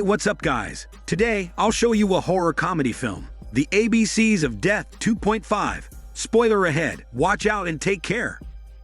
what's up guys? Today, I'll show you a horror comedy film, The ABCs of Death 2.5. Spoiler ahead, watch out and take care.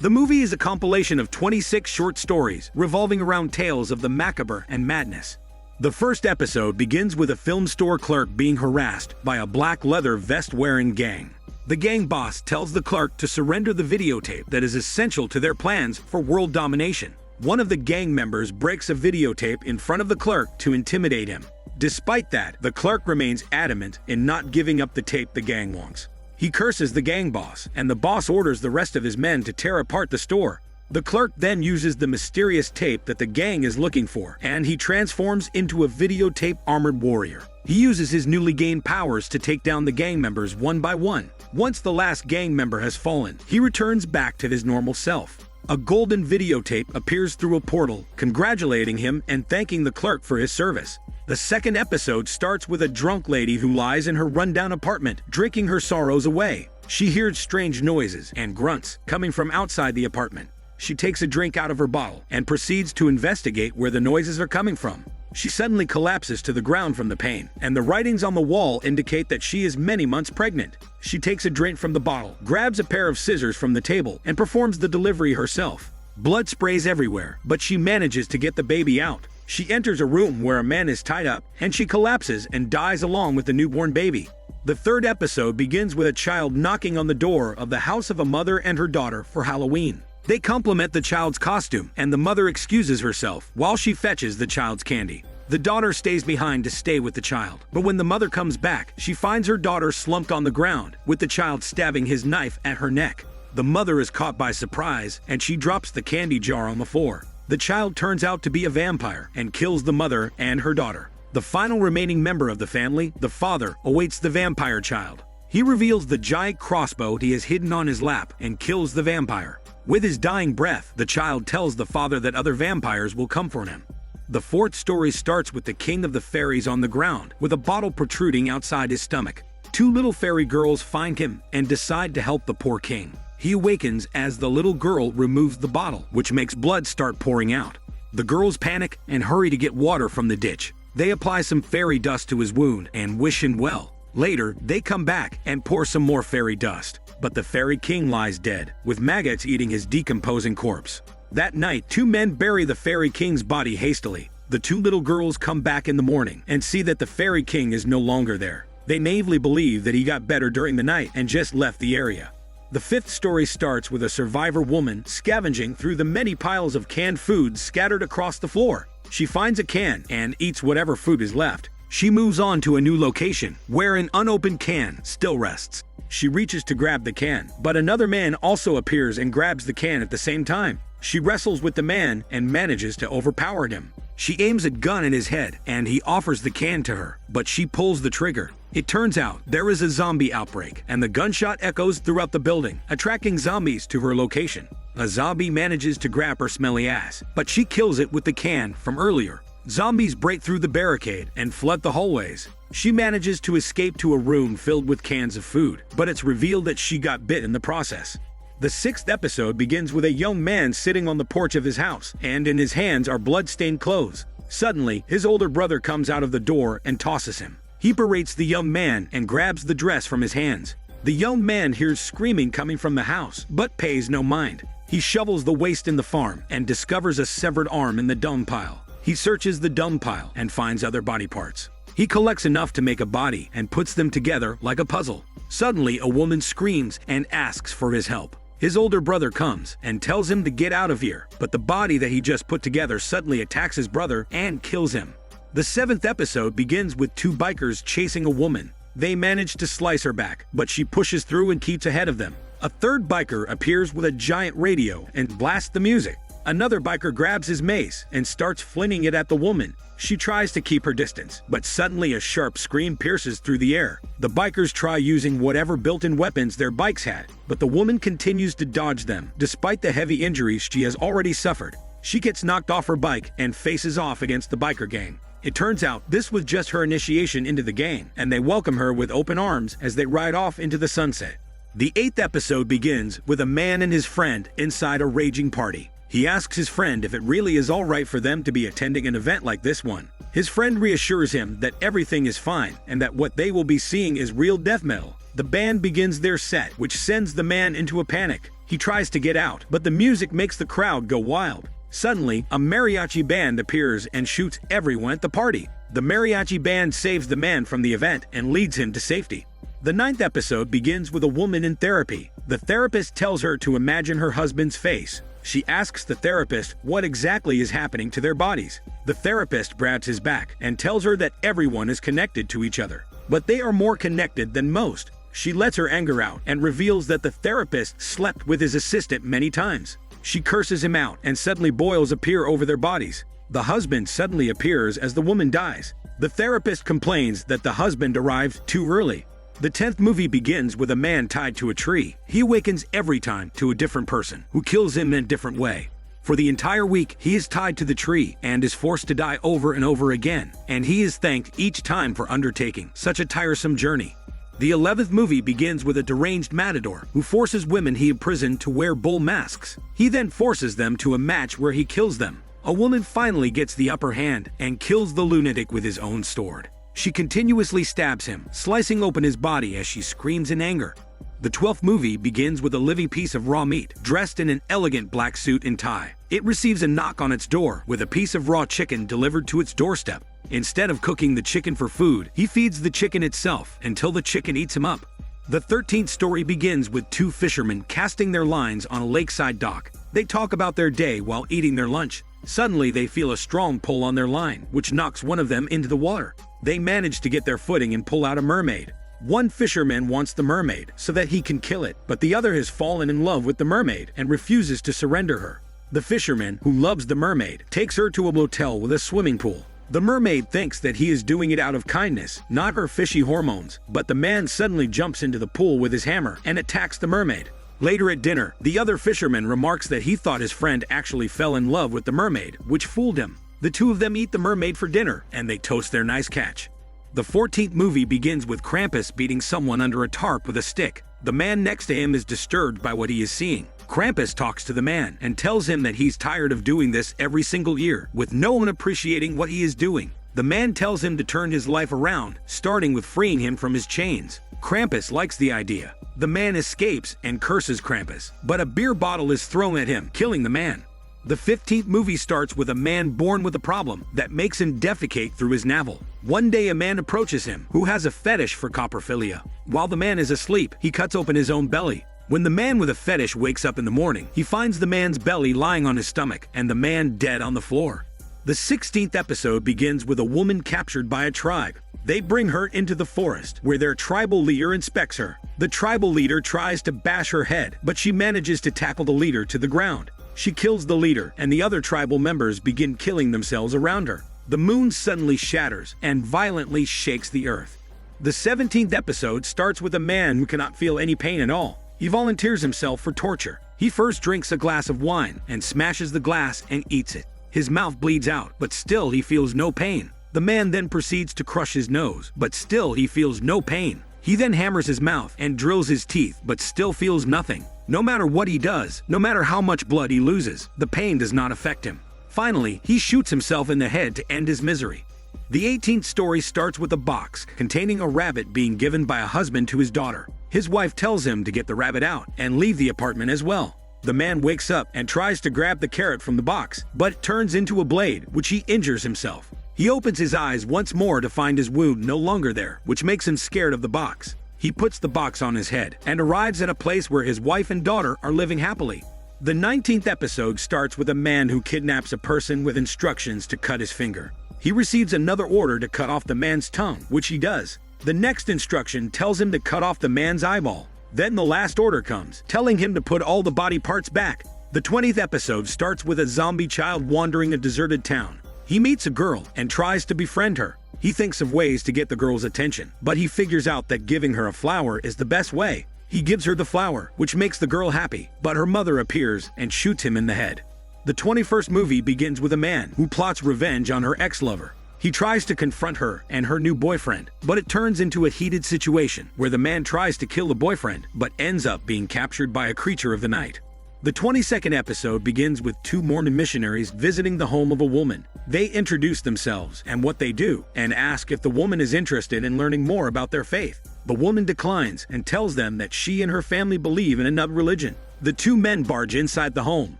The movie is a compilation of 26 short stories revolving around tales of the macabre and madness. The first episode begins with a film store clerk being harassed by a black leather vest-wearing gang. The gang boss tells the clerk to surrender the videotape that is essential to their plans for world domination. One of the gang members breaks a videotape in front of the clerk to intimidate him. Despite that, the clerk remains adamant in not giving up the tape the gang wants. He curses the gang boss, and the boss orders the rest of his men to tear apart the store. The clerk then uses the mysterious tape that the gang is looking for, and he transforms into a videotape armored warrior. He uses his newly gained powers to take down the gang members one by one. Once the last gang member has fallen, he returns back to his normal self. A golden videotape appears through a portal, congratulating him and thanking the clerk for his service. The second episode starts with a drunk lady who lies in her rundown apartment, drinking her sorrows away. She hears strange noises and grunts coming from outside the apartment. She takes a drink out of her bottle and proceeds to investigate where the noises are coming from. She suddenly collapses to the ground from the pain, and the writings on the wall indicate that she is many months pregnant. She takes a drink from the bottle, grabs a pair of scissors from the table, and performs the delivery herself. Blood sprays everywhere, but she manages to get the baby out. She enters a room where a man is tied up, and she collapses and dies along with the newborn baby. The third episode begins with a child knocking on the door of the house of a mother and her daughter for Halloween. They compliment the child's costume, and the mother excuses herself while she fetches the child's candy. The daughter stays behind to stay with the child, but when the mother comes back, she finds her daughter slumped on the ground, with the child stabbing his knife at her neck. The mother is caught by surprise, and she drops the candy jar on the floor. The child turns out to be a vampire and kills the mother and her daughter. The final remaining member of the family, the father, awaits the vampire child. He reveals the giant crossbow he has hidden on his lap and kills the vampire. With his dying breath, the child tells the father that other vampires will come for him. The fourth story starts with the king of the fairies on the ground, with a bottle protruding outside his stomach. Two little fairy girls find him and decide to help the poor king. He awakens as the little girl removes the bottle, which makes blood start pouring out. The girls panic and hurry to get water from the ditch. They apply some fairy dust to his wound and wish him well. Later, they come back and pour some more fairy dust. But the fairy king lies dead, with maggots eating his decomposing corpse. That night, two men bury the fairy king's body hastily. The two little girls come back in the morning and see that the fairy king is no longer there. They naively believe that he got better during the night and just left the area. The fifth story starts with a survivor woman scavenging through the many piles of canned foods scattered across the floor. She finds a can and eats whatever food is left. She moves on to a new location, where an unopened can still rests. She reaches to grab the can, but another man also appears and grabs the can at the same time. She wrestles with the man and manages to overpower him. She aims a gun at his head, and he offers the can to her, but she pulls the trigger. It turns out there is a zombie outbreak, and the gunshot echoes throughout the building, attracting zombies to her location. A zombie manages to grab her smelly ass, but she kills it with the can from earlier. Zombies break through the barricade and flood the hallways. She manages to escape to a room filled with cans of food, but it's revealed that she got bit in the process. The sixth episode begins with a young man sitting on the porch of his house, and in his hands are blood-stained clothes. Suddenly, his older brother comes out of the door and tosses him. He berates the young man and grabs the dress from his hands. The young man hears screaming coming from the house, but pays no mind. He shovels the waste in the farm and discovers a severed arm in the dung pile. He searches the dung pile and finds other body parts. He collects enough to make a body and puts them together like a puzzle. Suddenly, a woman screams and asks for his help. His older brother comes and tells him to get out of here, but the body that he just put together suddenly attacks his brother and kills him. The seventh episode begins with two bikers chasing a woman. They manage to slice her back, but she pushes through and keeps ahead of them. A third biker appears with a giant radio and blasts the music. Another biker grabs his mace and starts flinging it at the woman. She tries to keep her distance, but suddenly a sharp scream pierces through the air. The bikers try using whatever built-in weapons their bikes had, but the woman continues to dodge them, despite the heavy injuries she has already suffered. She gets knocked off her bike and faces off against the biker gang. It turns out this was just her initiation into the gang, and they welcome her with open arms as they ride off into the sunset. The eighth episode begins with a man and his friend inside a raging party. He asks his friend if it really is alright for them to be attending an event like this one. His friend reassures him that everything is fine and that what they will be seeing is real death metal. The band begins their set, which sends the man into a panic. He tries to get out, but the music makes the crowd go wild. Suddenly, a mariachi band appears and shoots everyone at the party. The mariachi band saves the man from the event and leads him to safety. The 9th episode begins with a woman in therapy. The therapist tells her to imagine her husband's face. She asks the therapist what exactly is happening to their bodies. The therapist grabs his back and tells her that everyone is connected to each other, but they are more connected than most. She lets her anger out and reveals that the therapist slept with his assistant many times. She curses him out and suddenly boils appear over their bodies. The husband suddenly appears as the woman dies. The therapist complains that the husband arrived too early. The 10th movie begins with a man tied to a tree. He awakens every time to a different person, who kills him in a different way. For the entire week, he is tied to the tree and is forced to die over and over again, and he is thanked each time for undertaking such a tiresome journey. The 11th movie begins with a deranged matador who forces women he imprisoned to wear bull masks. He then forces them to a match where he kills them. A woman finally gets the upper hand and kills the lunatic with his own sword. She continuously stabs him, slicing open his body as she screams in anger. The 12th movie begins with a living piece of raw meat, dressed in an elegant black suit and tie. It receives a knock on its door with a piece of raw chicken delivered to its doorstep. Instead of cooking the chicken for food, he feeds the chicken itself until the chicken eats him up. The 13th story begins with two fishermen casting their lines on a lakeside dock. They talk about their day while eating their lunch. Suddenly, they feel a strong pull on their line, which knocks one of them into the water. They manage to get their footing and pull out a mermaid. One fisherman wants the mermaid so that he can kill it, but the other has fallen in love with the mermaid and refuses to surrender her. The fisherman, who loves the mermaid, takes her to a motel with a swimming pool. The mermaid thinks that he is doing it out of kindness, not her fishy hormones, but the man suddenly jumps into the pool with his hammer and attacks the mermaid. Later at dinner, the other fisherman remarks that he thought his friend actually fell in love with the mermaid, which fooled him. The two of them eat the mermaid for dinner, and they toast their nice catch. The 14th movie begins with Krampus beating someone under a tarp with a stick. The man next to him is disturbed by what he is seeing. Krampus talks to the man and tells him that he's tired of doing this every single year, with no one appreciating what he is doing. The man tells him to turn his life around, starting with freeing him from his chains. Krampus likes the idea. The man escapes and curses Krampus, but a beer bottle is thrown at him, killing the man. The 15th movie starts with a man born with a problem that makes him defecate through his navel. One day a man approaches him who has a fetish for coprophilia. While the man is asleep, he cuts open his own belly. When the man with a fetish wakes up in the morning, he finds the man's belly lying on his stomach and the man dead on the floor. The 16th episode begins with a woman captured by a tribe. They bring her into the forest, where their tribal leader inspects her. The tribal leader tries to bash her head, but she manages to tackle the leader to the ground. She kills the leader, and the other tribal members begin killing themselves around her. The moon suddenly shatters and violently shakes the earth. The 17th episode starts with a man who cannot feel any pain at all. He volunteers himself for torture. He first drinks a glass of wine and smashes the glass and eats it. His mouth bleeds out, but still he feels no pain. The man then proceeds to crush his nose, but still he feels no pain. He then hammers his mouth and drills his teeth, but still feels nothing. No matter what he does, no matter how much blood he loses, the pain does not affect him. Finally, he shoots himself in the head to end his misery. The 18th story starts with a box containing a rabbit being given by a husband to his daughter. His wife tells him to get the rabbit out and leave the apartment as well. The man wakes up and tries to grab the carrot from the box, but it turns into a blade, which he injures himself. He opens his eyes once more to find his wound no longer there, which makes him scared of the box. He puts the box on his head and arrives at a place where his wife and daughter are living happily. The 19th episode starts with a man who kidnaps a person with instructions to cut his finger. He receives another order to cut off the man's tongue, which he does. The next instruction tells him to cut off the man's eyeball. Then the last order comes, telling him to put all the body parts back. The 20th episode starts with a zombie child wandering a deserted town. He meets a girl and tries to befriend her. He thinks of ways to get the girl's attention, but he figures out that giving her a flower is the best way. He gives her the flower, which makes the girl happy, but her mother appears and shoots him in the head. The 21st movie begins with a man who plots revenge on her ex-lover. He tries to confront her and her new boyfriend, but it turns into a heated situation where the man tries to kill the boyfriend, but ends up being captured by a creature of the night. The 22nd episode begins with two Mormon missionaries visiting the home of a woman. They introduce themselves and what they do, and ask if the woman is interested in learning more about their faith. The woman declines and tells them that she and her family believe in another religion. The two men barge inside the home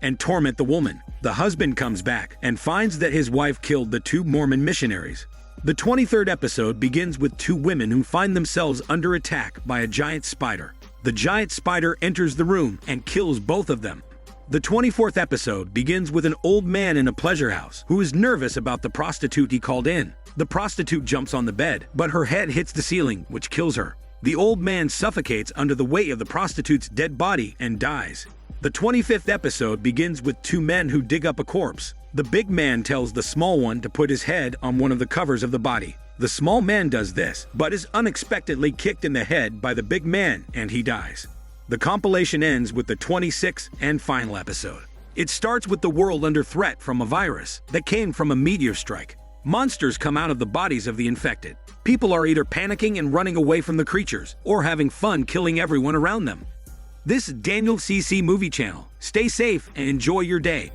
and torment the woman. The husband comes back and finds that his wife killed the two Mormon missionaries. The 23rd episode begins with two women who find themselves under attack by a giant spider. The giant spider enters the room and kills both of them. The 24th episode begins with an old man in a pleasure house who is nervous about the prostitute he called in. The prostitute jumps on the bed, but her head hits the ceiling, which kills her. The old man suffocates under the weight of the prostitute's dead body and dies. The 25th episode begins with two men who dig up a corpse. The big man tells the small one to put his head on one of the covers of the body. The small man does this, but is unexpectedly kicked in the head by the big man and he dies. The compilation ends with the 26th and final episode. It starts with the world under threat from a virus that came from a meteor strike. Monsters come out of the bodies of the infected. People are either panicking and running away from the creatures or having fun killing everyone around them. This is Daniel CC Movie Channel. Stay safe and enjoy your day.